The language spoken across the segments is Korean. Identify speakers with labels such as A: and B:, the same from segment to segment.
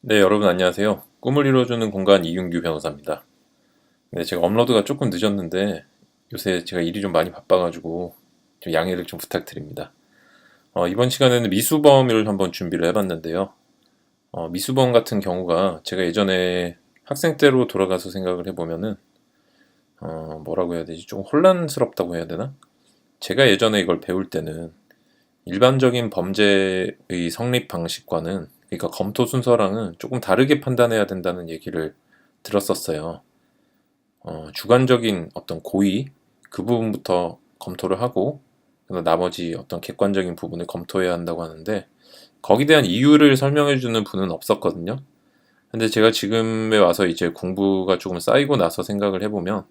A: 네, 여러분 안녕하세요. 꿈을 이루어주는 공간 이윤규 변호사입니다. 네, 제가 업로드가 조금 늦었는데 요새 제가 일이 좀 많이 바빠가지고 좀 양해를 좀 부탁드립니다. 이번 시간에는 미수범을 한번 준비를 해봤는데요. 미수범 같은 경우가 제가 예전에 학생 때로 돌아가서 생각을 해보면은 뭐라고 해야 되지? 좀 혼란스럽다고 해야 되나? 제가 예전에 이걸 배울 때는 일반적인 범죄의 성립 방식과는, 그러니까 검토 순서랑은 조금 다르게 판단해야 된다는 얘기를 들었었어요. 주관적인 어떤 고의, 그 부분부터 검토를 하고, 그다음 나머지 어떤 객관적인 부분을 검토해야 한다고 하는데, 거기에 대한 이유를 설명해주는 분은 없었거든요. 근데 제가 지금에 와서 이제 공부가 조금 쌓이고 나서 생각을 해보면,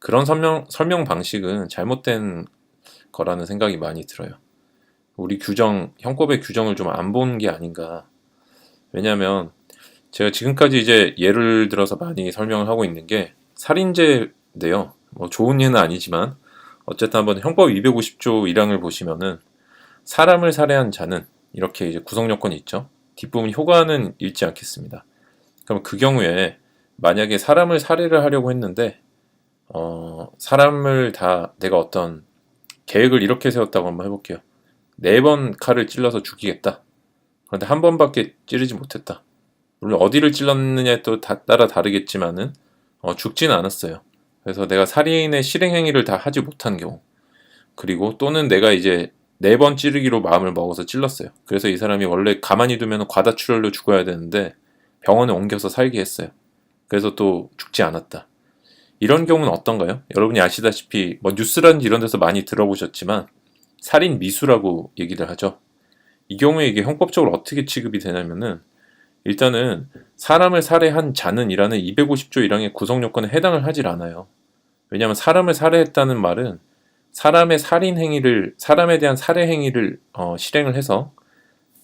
A: 그런 설명 방식은 잘못된 거라는 생각이 많이 들어요. 우리 형법의 규정을 좀 안 본 게 아닌가. 왜냐면 제가 지금까지 이제 예를 들어서 많이 설명을 하고 있는 게 살인죄인데요. 뭐 좋은 예는 아니지만 어쨌든 한번 형법 250조 1항을 보시면은 사람을 살해한 자는 이렇게 이제 구성 요건이 있죠. 뒷부분 효과는 읽지 않겠습니다. 그럼 그 경우에 만약에 사람을 살해를 하려고 했는데 사람을 다 내가 어떤 계획을 이렇게 세웠다고 한번 해볼게요. 4번 칼을 찔러서 죽이겠다. 그런데 한 번밖에 찌르지 못했다. 물론 어디를 찔렀느냐에 또 따라 다르겠지만은 죽진 않았어요. 그래서 내가 살인의 실행행위를 다 하지 못한 경우, 그리고 또는 내가 이제 4번 찌르기로 마음을 먹어서 찔렀어요. 그래서 이 사람이 원래 가만히 두면 과다출혈로 죽어야 되는데 병원에 옮겨서 살게 했어요. 그래서 또 죽지 않았다. 이런 경우는 어떤가요? 여러분이 아시다시피 뭐 뉴스라든지 이런 데서 많이 들어보셨지만 살인 미수라고 얘기를 하죠. 이 경우에 이게 형법적으로 어떻게 취급이 되냐면은, 일단은 사람을 살해한 자는이라는 250조 1항의 구성 요건에 해당을 하질 않아요. 왜냐하면 사람을 살해했다는 말은 사람에 대한 살해 행위를 실행을 해서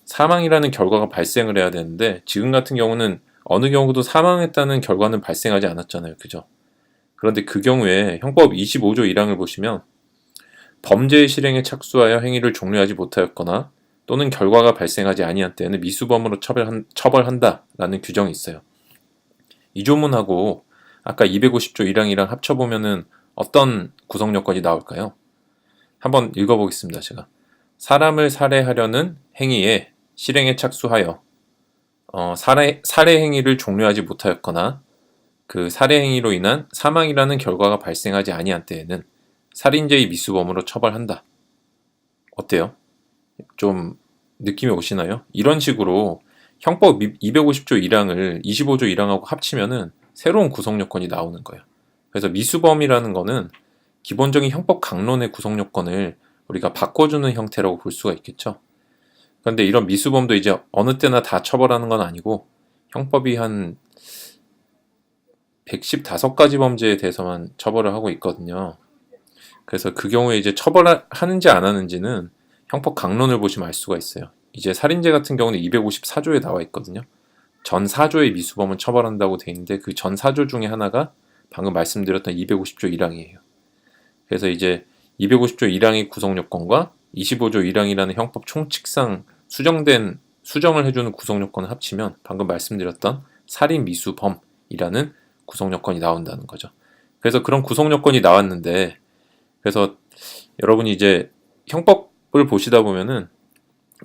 A: 사망이라는 결과가 발생을 해야 되는데, 지금 같은 경우는 어느 경우도 사망했다는 결과는 발생하지 않았잖아요. 그죠? 그런데 그 경우에 형법 25조 1항을 보시면 범죄의 실행에 착수하여 행위를 종료하지 못하였거나 또는 결과가 발생하지 아니한 때에는 미수범으로 처벌한다라는 규정이 있어요. 이 조문하고 아까 250조 1항이랑 합쳐보면은 어떤 구성 요건이 나올까요? 한번 읽어보겠습니다. 제가 사람을 살해하려는 행위에 실행에 착수하여 살해 행위를 종료하지 못하였거나 그 살해 행위로 인한 사망이라는 결과가 발생하지 아니한 때에는 살인죄의 미수범으로 처벌한다. 어때요? 좀 느낌이 오시나요? 이런 식으로 형법 250조 1항을 25조 1항하고 합치면은 새로운 구성 요건이 나오는 거예요. 그래서 미수범이라는 거는 기본적인 형법 강론의 구성 요건을 우리가 바꿔주는 형태라고 볼 수가 있겠죠. 그런데 이런 미수범도 이제 어느 때나 다 처벌하는 건 아니고 형법이 한 115가지 범죄에 대해서만 처벌을 하고 있거든요. 그래서 그 경우에 이제 처벌하는지 안 하는지는 형법 강론을 보시면 알 수가 있어요. 이제 살인죄 같은 경우는 254조에 나와 있거든요. 전 4조의 미수범은 처벌한다고 돼 있는데 그 전 4조 중에 하나가 방금 말씀드렸던 250조 1항이에요. 그래서 이제 250조 1항의 구성 요건과 25조 1항이라는 형법 총칙상 수정을 해주는 구성 요건을 합치면 방금 말씀드렸던 살인 미수범이라는 구성 요건이 나온다는 거죠. 그래서 그런 구성 요건이 나왔는데, 그래서 여러분이 이제 형법을 보시다 보면은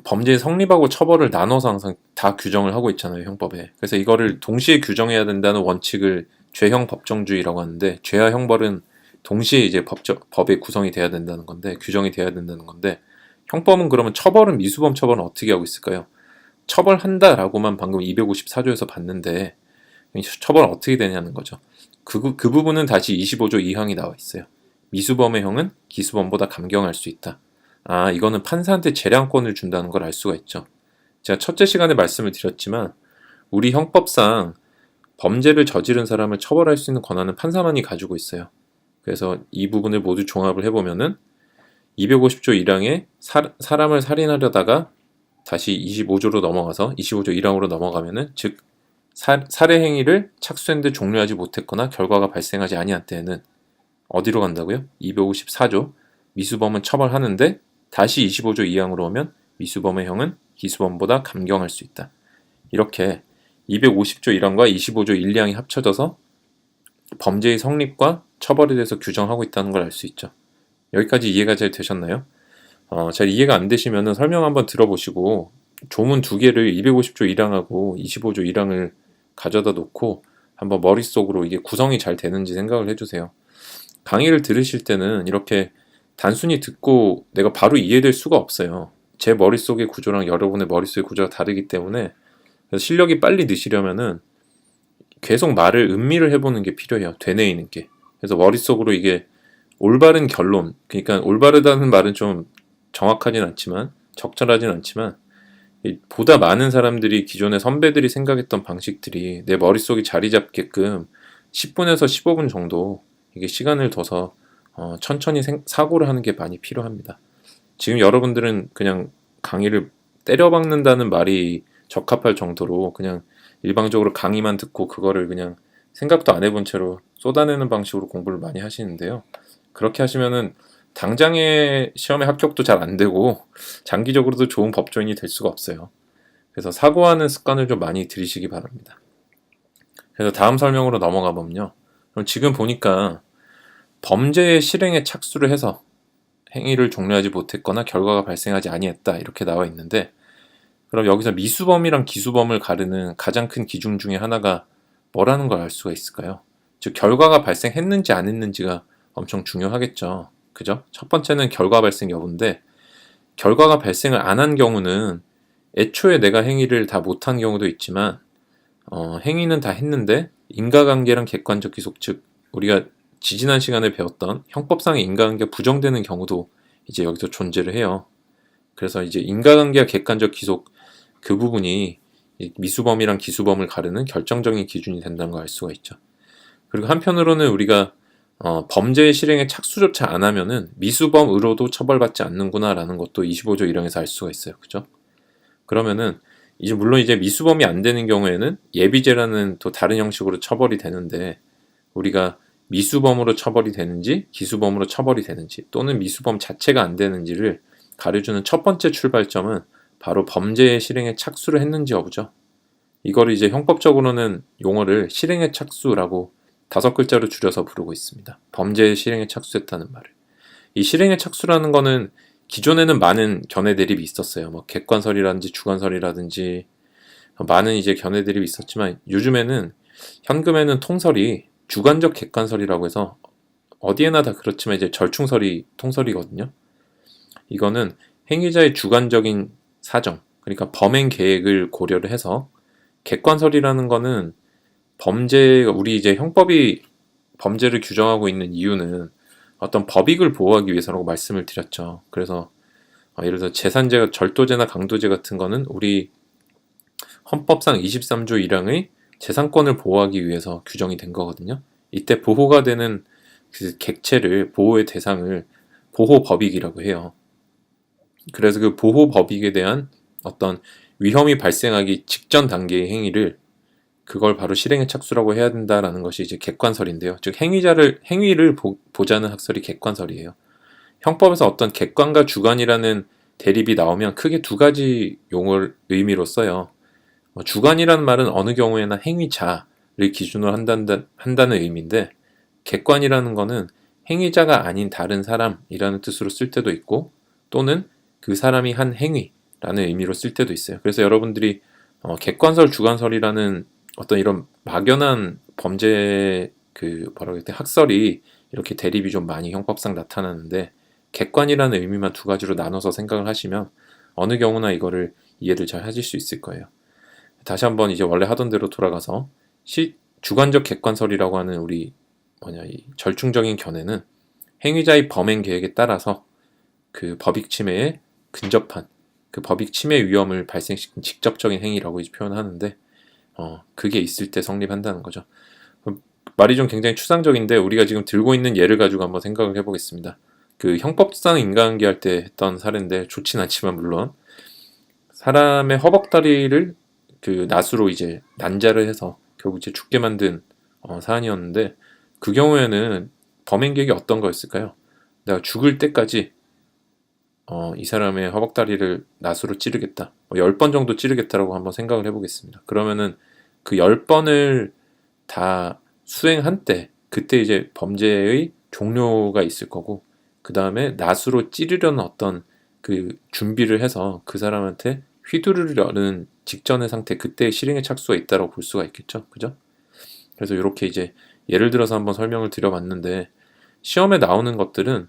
A: 범죄 성립하고 처벌을 나눠서 항상 다 규정을 하고 있잖아요, 형법에. 그래서 이거를 동시에 규정해야 된다는 원칙을 죄형 법정주의라고 하는데, 죄와 형벌은 동시에 이제 법의 구성이 돼야 된다는 건데, 규정이 돼야 된다는 건데, 형법은 그러면 미수범 처벌은 어떻게 하고 있을까요? 처벌한다라고만 방금 254조에서 봤는데, 처벌 어떻게 되냐는 거죠. 그 부분은 다시 25조 2항이 나와 있어요. 미수범의 형은 기수범보다 감경할 수 있다. 아, 이거는 판사한테 재량권을 준다는 걸 알 수가 있죠. 제가 첫째 시간에 말씀을 드렸지만 우리 형법상 범죄를 저지른 사람을 처벌할 수 있는 권한은 판사만이 가지고 있어요. 그래서 이 부분을 모두 종합을 해보면은 250조 1항에 사람을 살인하려다가 다시 25조로 넘어가서 25조 1항으로 넘어가면은, 즉 살해 행위를 착수했는데 종료하지 못했거나 결과가 발생하지 아니한 때에는 어디로 간다고요? 254조 미수범은 처벌하는데, 다시 25조 2항으로 오면 미수범의 형은 기수범보다 감경할 수 있다. 이렇게 250조 1항과 25조 1량이 합쳐져서 범죄의 성립과 처벌에 대해서 규정하고 있다는 걸 알 수 있죠. 여기까지 이해가 잘 되셨나요? 잘 이해가 안 되시면 설명 한번 들어보시고 조문 두 개를 250조 1항하고 25조 1항을 가져다 놓고 한번 머릿속으로 이게 구성이 잘 되는지 생각을 해주세요. 강의를 들으실 때는 이렇게 단순히 듣고 내가 바로 이해될 수가 없어요. 제 머릿속의 구조랑 여러분의 머릿속의 구조가 다르기 때문에 실력이 빨리 느시려면은 계속 말을 음미를 해보는 게 필요해요. 되뇌이는 게. 그래서 머릿속으로 이게 올바른 결론, 그러니까 올바르다는 말은 좀 정확하진 않지만 적절하진 않지만 보다 많은 사람들이 기존의 선배들이 생각했던 방식들이 내 머릿속에 자리 잡게끔 10분에서 15분 정도 이게 시간을 둬서 천천히 사고를 하는 게 많이 필요합니다. 지금 여러분들은 그냥 강의를 때려박는다는 말이 적합할 정도로 그냥 일방적으로 강의만 듣고 그거를 그냥 생각도 안 해본 채로 쏟아내는 방식으로 공부를 많이 하시는데요. 그렇게 하시면은 당장의 시험에 합격도 잘 안 되고 장기적으로도 좋은 법조인이 될 수가 없어요. 그래서 사고하는 습관을 좀 많이 들이시기 바랍니다. 그래서 다음 설명으로 넘어가 보면요. 그럼 지금 보니까 범죄의 실행에 착수를 해서 행위를 종료하지 못했거나 결과가 발생하지 아니했다 이렇게 나와 있는데 그럼 여기서 미수범이랑 기수범을 가르는 가장 큰 기준 중에 하나가 뭐라는 걸 알 수가 있을까요? 즉 결과가 발생했는지 안 했는지가 엄청 중요하겠죠. 그죠? 첫 번째는 결과 발생 여부인데 결과가 발생을 안 한 경우는 애초에 내가 행위를 다 못한 경우도 있지만 행위는 다 했는데 인과관계랑 객관적 기속 즉 우리가 지지난 시간에 배웠던 형법상의 인과관계가 부정되는 경우도 이제 여기서 존재를 해요. 그래서 이제 인과관계와 객관적 기속 그 부분이 미수범이랑 기수범을 가르는 결정적인 기준이 된다는 걸 알 수가 있죠. 그리고 한편으로는 우리가 범죄의 실행에 착수조차 안 하면은 미수범으로도 처벌받지 않는구나라는 것도 25조 1항에서 알 수가 있어요. 그죠? 그러면은 이제 물론 이제 미수범이 안 되는 경우에는 예비죄라는 또 다른 형식으로 처벌이 되는데 우리가 미수범으로 처벌이 되는지 기수범으로 처벌이 되는지 또는 미수범 자체가 안 되는지를 가려주는 첫 번째 출발점은 바로 범죄의 실행에 착수를 했는지 여부죠. 이거를 이제 형법적으로는 용어를 실행에 착수라고 5글자로 줄여서 부르고 있습니다. 범죄의 실행에 착수했다는 말을. 이 실행에 착수라는 거는 기존에는 많은 견해 대립이 있었어요. 뭐 객관설이라든지 주관설이라든지 많은 이제 견해 대립이 있었지만 요즘에는 현금에는 통설이 주관적 객관설이라고 해서 어디에나 다 그렇지만 이제 절충설이 통설이거든요. 이거는 행위자의 주관적인 사정, 그러니까 범행 계획을 고려를 해서 객관설이라는 거는 우리 이제 형법이 범죄를 규정하고 있는 이유는 어떤 법익을 보호하기 위해서라고 말씀을 드렸죠. 그래서 예를 들어 재산죄, 절도죄나 강도죄 같은 거는 우리 헌법상 23조 1항의 재산권을 보호하기 위해서 규정이 된 거거든요. 이때 보호가 되는 그 객체를 보호의 대상을 보호법익이라고 해요. 그래서 그 보호법익에 대한 어떤 위험이 발생하기 직전 단계의 행위를 그걸 바로 실행에 착수라고 해야 된다라는 것이 이제 객관설인데요. 즉 행위를 보자는 학설이 객관설이에요. 형법에서 어떤 객관과 주관이라는 대립이 나오면 크게 두 가지 의미로 써요. 주관이라는 말은 어느 경우에나 행위자를 기준으로 한다는 의미인데 객관이라는 거는 행위자가 아닌 다른 사람이라는 뜻으로 쓸 때도 있고 또는 그 사람이 한 행위라는 의미로 쓸 때도 있어요. 그래서 여러분들이 객관설, 주관설이라는 어떤 이런 막연한 범죄 학설이 이렇게 대립이 좀 많이 형법상 나타나는데 객관이라는 의미만 두 가지로 나눠서 생각을 하시면 어느 경우나 이거를 이해를 잘 하실 수 있을 거예요. 다시 한번 이제 원래 하던 대로 돌아가서 주관적 객관설이라고 하는 이 절충적인 견해는 행위자의 범행 계획에 따라서 그 법익 침해에 근접한 그 법익 침해 위험을 발생시킨 직접적인 행위라고 이제 표현하는데 그게 있을 때 성립한다는 거죠. 말이 좀 굉장히 추상적인데 우리가 지금 들고 있는 예를 가지고 한번 생각을 해보겠습니다. 그 형법상 인과관계 할 때 했던 사례인데 좋진 않지만 물론 사람의 허벅다리를 그 낫으로 이제 난자를 해서 결국 이제 죽게 만든 사안이었는데 그 경우에는 범행 계획이 어떤 거였을까요? 내가 죽을 때까지 이 사람의 허벅다리를 낫으로 찌르겠다. 10번 정도 찌르겠다라고 한번 생각을 해보겠습니다. 그러면은 그 10번을 다 수행한 때 그때 이제 범죄의 종료가 있을 거고 그 다음에 낫으로 찌르려는 어떤 그 준비를 해서 그 사람한테 휘두르려는 직전의 상태 그때 실행의 착수가 있다고 볼 수가 있겠죠. 그죠? 그래서 이렇게 이제 예를 들어서 한번 설명을 드려봤는데 시험에 나오는 것들은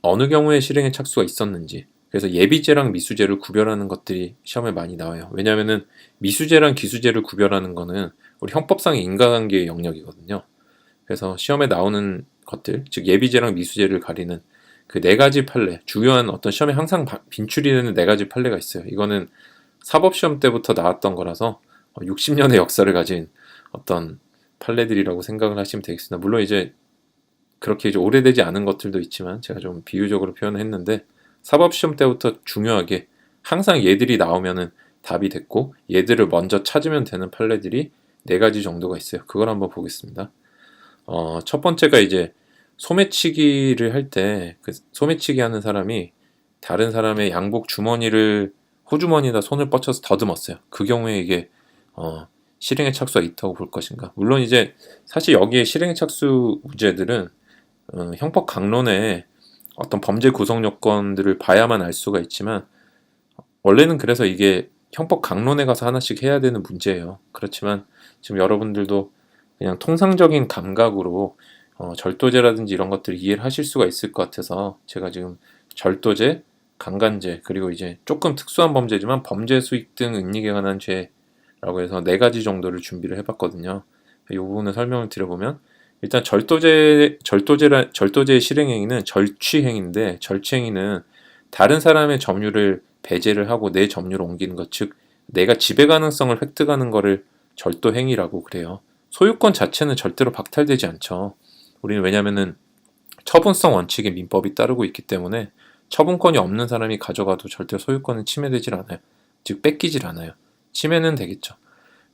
A: 어느 경우에 실행의 착수가 있었는지 그래서 예비죄랑 미수죄를 구별하는 것들이 시험에 많이 나와요. 왜냐하면은 미수죄랑 기수죄를 구별하는 거는 우리 형법상의 인과관계의 영역이거든요. 그래서 시험에 나오는 것들, 즉 예비죄랑 미수죄를 가리는 그 네 가지 판례, 중요한 어떤 시험에 항상 빈출이 되는 네 가지 판례가 있어요. 이거는 사법시험 때부터 나왔던 거라서 60년의 역사를 가진 어떤 판례들이라고 생각을 하시면 되겠습니다. 물론 이제 그렇게 이제 오래되지 않은 것들도 있지만 제가 좀 비유적으로 표현을 했는데 사법시험 때부터 중요하게 항상 얘들이 나오면은 답이 됐고 얘들을 먼저 찾으면 되는 판례들이 네 가지 정도가 있어요. 그걸 한번 보겠습니다. 첫 번째가 이제 소매치기를 할 때 그 소매치기 하는 사람이 다른 사람의 양복 주머니를 호주머니에다 손을 뻗쳐서 더듬었어요. 그 경우에 이게 실행의 착수가 있다고 볼 것인가? 물론 이제 사실 여기에 실행의 착수 무죄들은 형법 강론에 어떤 범죄 구성 요건들을 봐야만 알 수가 있지만 원래는 그래서 이게 형법 강론에 가서 하나씩 해야 되는 문제예요. 그렇지만 지금 여러분들도 그냥 통상적인 감각으로 절도죄라든지 이런 것들을 이해를 하실 수가 있을 것 같아서 제가 지금 절도죄, 강간죄 그리고 이제 조금 특수한 범죄지만 범죄 수익 등 은닉에 관한 죄라고 해서 네 가지 정도를 준비를 해봤거든요. 이 부분을 설명을 드려보면 일단 절도죄의 실행행위는 절취행위인데 절취행위는 다른 사람의 점유를 배제를 하고 내 점유로 옮기는 것, 즉 내가 지배 가능성을 획득하는 거를 절도행위라고 그래요. 소유권 자체는 절대로 박탈되지 않죠. 우리는 왜냐면은 처분성 원칙의 민법이 따르고 있기 때문에 처분권이 없는 사람이 가져가도 절대 소유권은 침해되질 않아요. 즉 뺏기질 않아요. 침해는 되겠죠.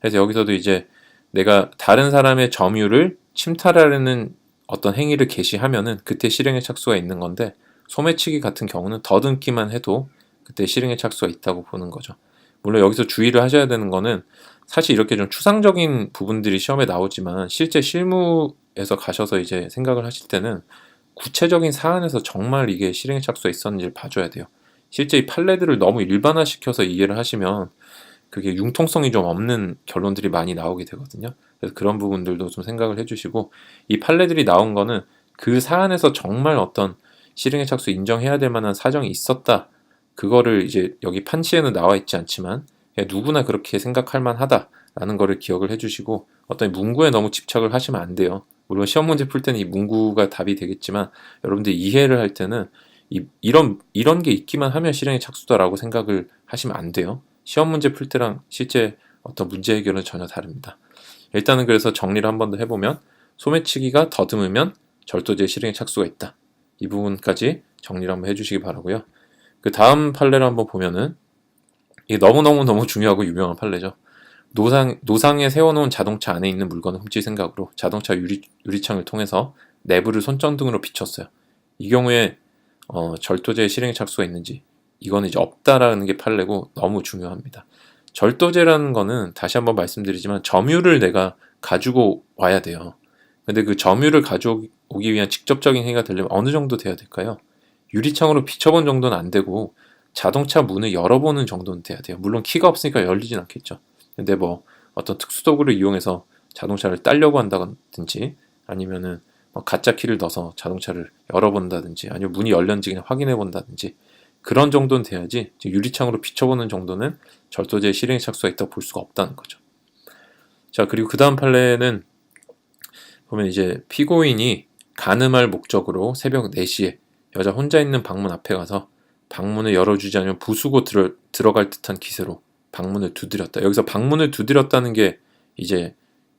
A: 그래서 여기서도 이제 내가 다른 사람의 점유를 침탈하려는 어떤 행위를 개시하면은 그때 실행의 착수가 있는 건데 소매치기 같은 경우는 더듬기만 해도 그때 실행의 착수가 있다고 보는 거죠. 물론 여기서 주의를 하셔야 되는 거는 사실 이렇게 좀 추상적인 부분들이 시험에 나오지만 실제 실무에서 가셔서 이제 생각을 하실 때는 구체적인 사안에서 정말 이게 실행의 착수가 있었는지를 봐줘야 돼요. 실제 이 판례들을 너무 일반화시켜서 이해를 하시면 그게 융통성이 좀 없는 결론들이 많이 나오게 되거든요. 그래서 그런 부분들도 좀 생각을 해주시고 이 판례들이 나온 거는 그 사안에서 정말 어떤 실행의 착수 인정해야 될 만한 사정이 있었다. 그거를 이제 여기 판시에는 나와 있지 않지만 누구나 그렇게 생각할 만하다라는 거를 기억을 해주시고 어떤 문구에 너무 집착을 하시면 안 돼요. 물론 시험 문제 풀 때는 이 문구가 답이 되겠지만 여러분들이 이해를 할 때는 이런 게 있기만 하면 실행의 착수다라고 생각을 하시면 안 돼요. 시험 문제 풀 때랑 실제 어떤 문제 해결은 전혀 다릅니다. 일단은 그래서 정리를 한 번 더 해보면 소매치기가 더듬으면 절도죄 실행의 착수가 있다. 이 부분까지 정리를 한번 해주시기 바라고요. 그 다음 판례를 한번 보면은 이게 너무 중요하고 유명한 판례죠. 노상에 세워놓은 자동차 안에 있는 물건을 훔칠 생각으로 자동차 유리창을 통해서 내부를 손전등으로 비췄어요. 이 경우에 절도죄 실행의 착수가 있는지 이거는 이제 없다라는 게 판례고 너무 중요합니다. 절도죄라는 거는 다시 한번 말씀드리지만 점유를 내가 가지고 와야 돼요. 근데 그 점유를 가져오기 위한 직접적인 행위가 되려면 어느 정도 돼야 될까요? 유리창으로 비춰본 정도는 안 되고 자동차 문을 열어보는 정도는 돼야 돼요. 물론 키가 없으니까 열리진 않겠죠. 근데 뭐 어떤 특수도구를 이용해서 자동차를 따려고 한다든지 아니면은 뭐 가짜 키를 넣어서 자동차를 열어본다든지 아니면 문이 열렸는지 그냥 확인해 본다든지 그런 정도는 돼야지 유리창으로 비춰보는 정도는 절도죄 실행의 착수가 있다고 볼 수가 없다는 거죠. 자, 그리고 그 다음 판례는 보면 이제 피고인이 간음할 목적으로 새벽 4시에 여자 혼자 있는 방문 앞에 가서 방문을 열어주지 않으면 부수고 들어갈 듯한 기세로 방문을 두드렸다. 여기서 방문을 두드렸다는 게 이제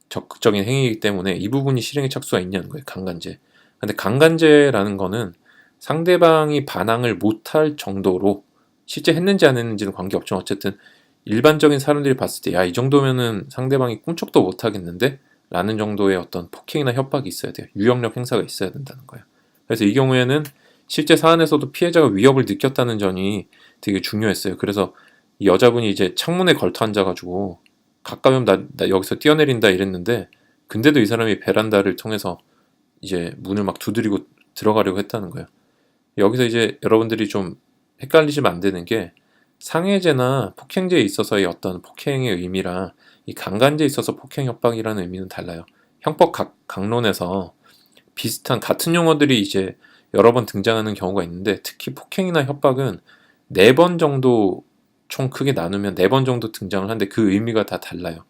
A: 적극적인 행위이기 때문에 이 부분이 실행의 착수가 있냐는 거예요. 강간죄. 근데 강간죄라는 거는 상대방이 반항을 못할 정도로 실제 했는지 안 했는지는 관계없지만 어쨌든 일반적인 사람들이 봤을 때 야, 이 정도면은 상대방이 꿈쩍도 못 하겠는데? 라는 정도의 어떤 폭행이나 협박이 있어야 돼요. 유형력 행사가 있어야 된다는 거예요. 그래서 이 경우에는 실제 사안에서도 피해자가 위협을 느꼈다는 점이 되게 중요했어요. 그래서 이 여자분이 이제 창문에 걸터 앉아가지고 가까우면 나 여기서 뛰어내린다 이랬는데 근데도 이 사람이 베란다를 통해서 이제 문을 막 두드리고 들어가려고 했다는 거예요. 여기서 이제 여러분들이 좀 헷갈리시면 안 되는 게 상해죄나 폭행죄에 있어서의 어떤 폭행의 의미랑 이 강간죄에 있어서 폭행 협박이라는 의미는 달라요. 형법 강론에서 비슷한 같은 용어들이 이제 여러 번 등장하는 경우가 있는데 특히 폭행이나 협박은 4번 정도 총 크게 나누면 4번 정도 등장을 하는데 그 의미가 다 달라요.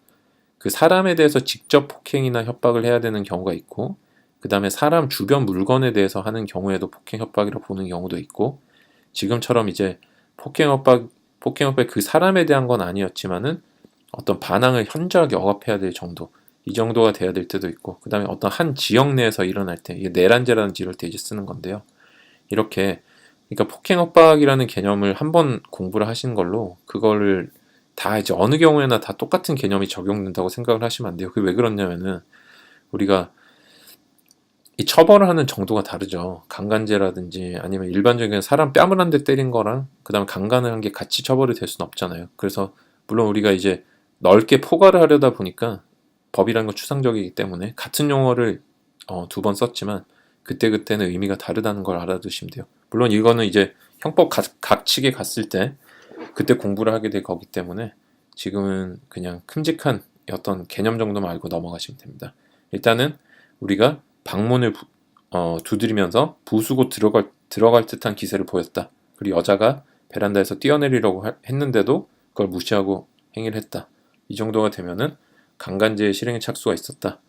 A: 그 사람에 대해서 직접 폭행이나 협박을 해야 되는 경우가 있고 그 다음에 사람 주변 물건에 대해서 하는 경우에도 폭행 협박이라고 보는 경우도 있고 지금처럼 이제 폭행 협박 그 사람에 대한 건 아니었지만은 어떤 반항을 현저하게 억압해야 될 정도 이 정도가 돼야 될 때도 있고 그 다음에 어떤 한 지역 내에서 일어날 때 이게 내란죄라든지 이럴 때 이제 쓰는 건데요. 이렇게 그러니까 폭행 협박이라는 개념을 한번 공부를 하신 걸로 그거를 다 이제 어느 경우에나 다 똑같은 개념이 적용된다고 생각을 하시면 안 돼요. 그게 왜 그러냐면은 우리가 이 처벌을 하는 정도가 다르죠. 강간죄라든지 아니면 일반적인 사람 뺨을 한 대 때린 거랑 그 다음에 강간을 한 게 같이 처벌이 될 수는 없잖아요. 그래서 물론 우리가 이제 넓게 포괄을 하려다 보니까 법이라는 건 추상적이기 때문에 같은 용어를 2번 썼지만 그때그때는 의미가 다르다는 걸 알아두시면 돼요. 물론 이거는 이제 형법 각 측에 갔을 때 그때 공부를 하게 될 거기 때문에 지금은 그냥 큼직한 어떤 개념 정도만 알고 넘어가시면 됩니다. 일단은 우리가 방문을 두드리면서 부수고 들어갈 듯한 기세를 보였다. 그리고 여자가 베란다에서 뛰어내리려고 했는데도 그걸 무시하고 행위를 했다. 이 정도가 되면은 강간죄의 실행에 착수가 있었다.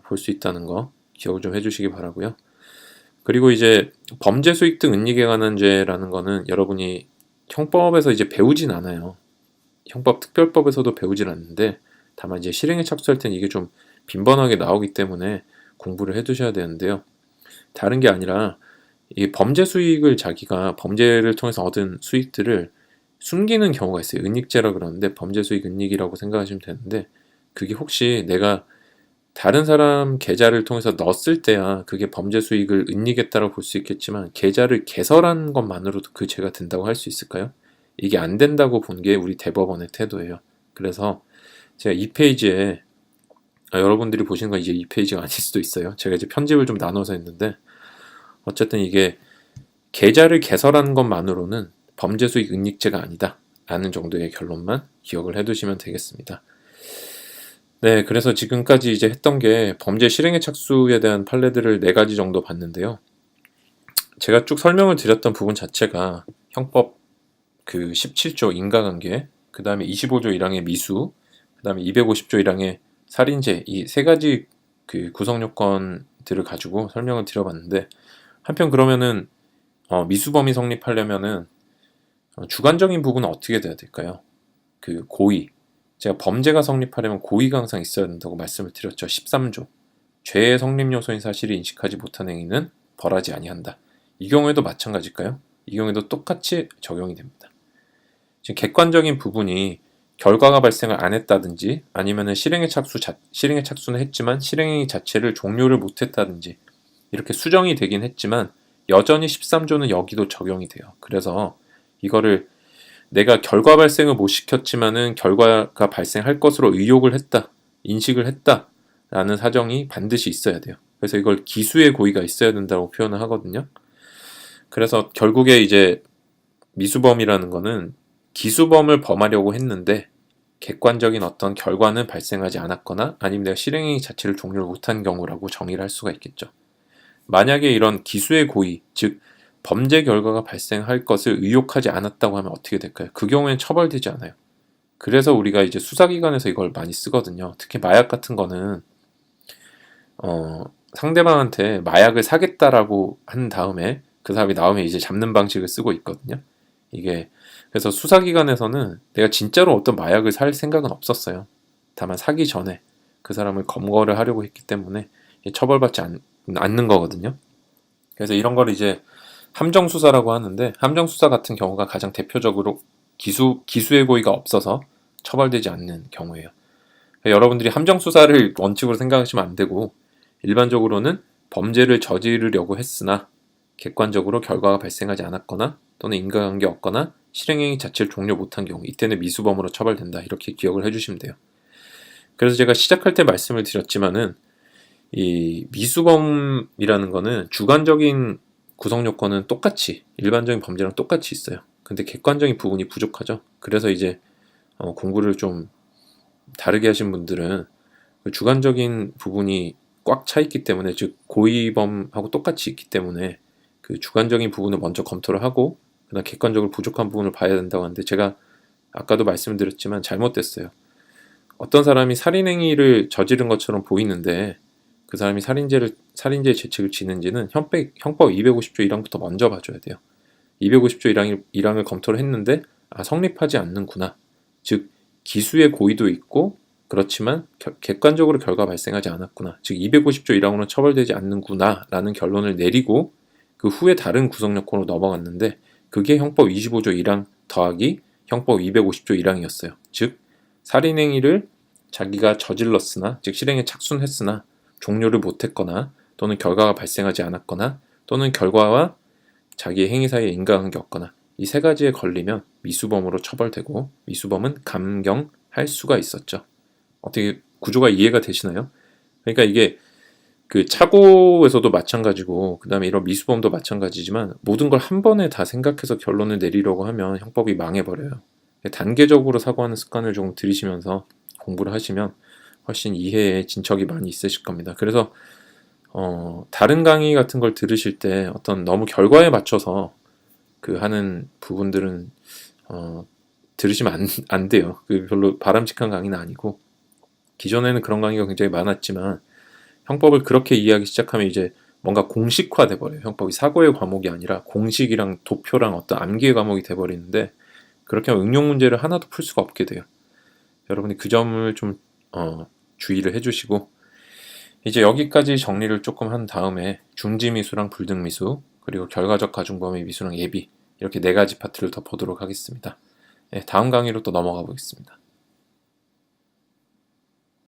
A: 볼 수 있다는 거 기억을 좀 해주시기 바라고요. 그리고 이제 범죄 수익 등 은닉에 관한 죄라는 거는 여러분이 형법에서 이제 배우진 않아요. 형법 특별법에서도 배우진 않는데 다만 이제 실행에 착수할 땐 이게 좀 빈번하게 나오기 때문에 공부를 해두셔야 되는데요. 다른 게 아니라 이 범죄 수익을 자기가 범죄를 통해서 얻은 수익들을 숨기는 경우가 있어요. 은닉죄라 그러는데 범죄 수익 은닉이라고 생각하시면 되는데 그게 혹시 내가 다른 사람 계좌를 통해서 넣었을 때야 그게 범죄 수익을 은닉했다고 볼 수 있겠지만 계좌를 개설한 것만으로도 그 죄가 된다고 할 수 있을까요? 이게 안 된다고 본 게 우리 대법원의 태도예요. 그래서 제가 이 페이지에 여러분들이 보시는 건 이제 이 페이지가 아닐 수도 있어요. 제가 이제 편집을 좀 나눠서 했는데 어쨌든 이게 계좌를 개설한 것만으로는 범죄 수익 은닉죄가 아니다 라는 정도의 결론만 기억을 해두시면 되겠습니다. 네, 그래서 지금까지 이제 했던 게 범죄 실행의 착수에 대한 판례들을 4가지 정도 봤는데요. 제가 쭉 설명을 드렸던 부분 자체가 형법 그 17조 인과관계, 그 다음에 25조 1항의 미수, 그 다음에 250조 1항의 살인죄 이 3가지 그 구성 요건들을 가지고 설명을 드려봤는데 한편 그러면은 미수범이 성립하려면은 주관적인 부분은 어떻게 돼야 될까요? 그 고의 제가 범죄가 성립하려면 고의가 항상 있어야 된다고 말씀을 드렸죠. 13조 죄의 성립 요소인 사실을 인식하지 못한 행위는 벌하지 아니한다. 이 경우에도 마찬가지일까요? 이 경우에도 똑같이 적용이 됩니다. 지금 객관적인 부분이 결과가 발생을 안 했다든지 아니면은 실행의 착수는 했지만 실행행위 자체를 종료를 못했다든지 이렇게 수정이 되긴 했지만 여전히 13조는 여기도 적용이 돼요. 그래서 이거를 내가 결과 발생을 못 시켰지만은 결과가 발생할 것으로 의욕을 했다, 인식을 했다 라는 사정이 반드시 있어야 돼요. 그래서 이걸 기수의 고의가 있어야 된다고 표현을 하거든요. 그래서 결국에 이제 미수범이라는 거는 기수범을 범하려고 했는데 객관적인 어떤 결과는 발생하지 않았거나 아니면 내가 실행행위 자체를 종료를 못한 경우라고 정의를 할 수가 있겠죠. 만약에 이런 기수의 고의, 즉 범죄 결과가 발생할 것을 의욕하지 않았다고 하면 어떻게 될까요? 그 경우에는 처벌되지 않아요. 그래서 우리가 이제 수사기관에서 이걸 많이 쓰거든요. 특히 마약 같은 거는 상대방한테 마약을 사겠다라고 한 다음에 그 사람이 나오면 이제 잡는 방식을 쓰고 있거든요. 이게 그래서 수사기관에서는 내가 진짜로 어떤 마약을 살 생각은 없었어요. 다만 사기 전에 그 사람을 검거를 하려고 했기 때문에 처벌받지 않는 거거든요. 그래서 이런 걸 이제 함정수사라고 하는데 함정수사 같은 경우가 가장 대표적으로 기수의 고의가 없어서 처벌되지 않는 경우예요. 그러니까 여러분들이 함정수사를 원칙으로 생각하시면 안 되고 일반적으로는 범죄를 저지르려고 했으나 객관적으로 결과가 발생하지 않았거나 또는 인과관계 없거나 실행행위 자체를 종료 못한 경우 이때는 미수범으로 처벌된다 이렇게 기억을 해주시면 돼요. 그래서 제가 시작할 때 말씀을 드렸지만은 이 미수범이라는 거는 주관적인 구성 요건은 똑같이 일반적인 범죄랑 똑같이 있어요. 근데 객관적인 부분이 부족하죠. 그래서 이제 공부를 좀 다르게 하신 분들은 그 주관적인 부분이 꽉 차 있기 때문에, 즉 고의범하고 똑같이 있기 때문에 그 주관적인 부분을 먼저 검토를 하고 그다음 객관적으로 부족한 부분을 봐야 된다고 하는데, 제가 아까도 말씀드렸지만 잘못됐어요. 어떤 사람이 살인행위를 저지른 것처럼 보이는데 그 사람이 살인죄의 죄책을 지는지는 형법 250조 1항부터 먼저 봐줘야 돼요. 250조 1항을 검토를 했는데 성립하지 않는구나. 즉 기수의 고의도 있고 그렇지만 객관적으로 결과 발생하지 않았구나. 즉 250조 1항으로는 처벌되지 않는구나 라는 결론을 내리고 그 후에 다른 구성 요건으로 넘어갔는데, 그게 형법 25조 1항 더하기 형법 250조 1항이었어요. 즉 살인행위를 자기가 저질렀으나, 즉 실행에 착순했으나 종료를 못했거나 또는 결과가 발생하지 않았거나 또는 결과와 자기의 행위 사이에 인과관계 없거나 이 세 가지에 걸리면 미수범으로 처벌되고, 미수범은 감경할 수가 있었죠. 어떻게 구조가 이해가 되시나요? 그러니까 이게 그 차고에서도 마찬가지고 그 다음에 이런 미수범도 마찬가지지만 모든 걸 한 번에 다 생각해서 결론을 내리려고 하면 형법이 망해버려요. 단계적으로 사고하는 습관을 좀 들이시면서 공부를 하시면 훨씬 이해에 진척이 많이 있으실 겁니다. 그래서 다른 강의 같은 걸 들으실 때 어떤 너무 결과에 맞춰서 그 하는 부분들은 들으시면 안 돼요. 그 별로 바람직한 강의는 아니고, 기존에는 그런 강의가 굉장히 많았지만 형법을 그렇게 이해하기 시작하면 이제 뭔가 공식화돼 버려요. 형법이 사고의 과목이 아니라 공식이랑 도표랑 어떤 암기의 과목이 돼 버리는데, 그렇게 하면 응용 문제를 하나도 풀 수가 없게 돼요. 여러분이 그 점을 좀 주의를 해주시고, 이제 여기까지 정리를 조금 한 다음에 중지미수랑 불등미수 그리고 결과적 가중범위 미수랑 예비, 이렇게 네 가지 파트를 더 보도록 하겠습니다. 네, 다음 강의로 또 넘어가 보겠습니다.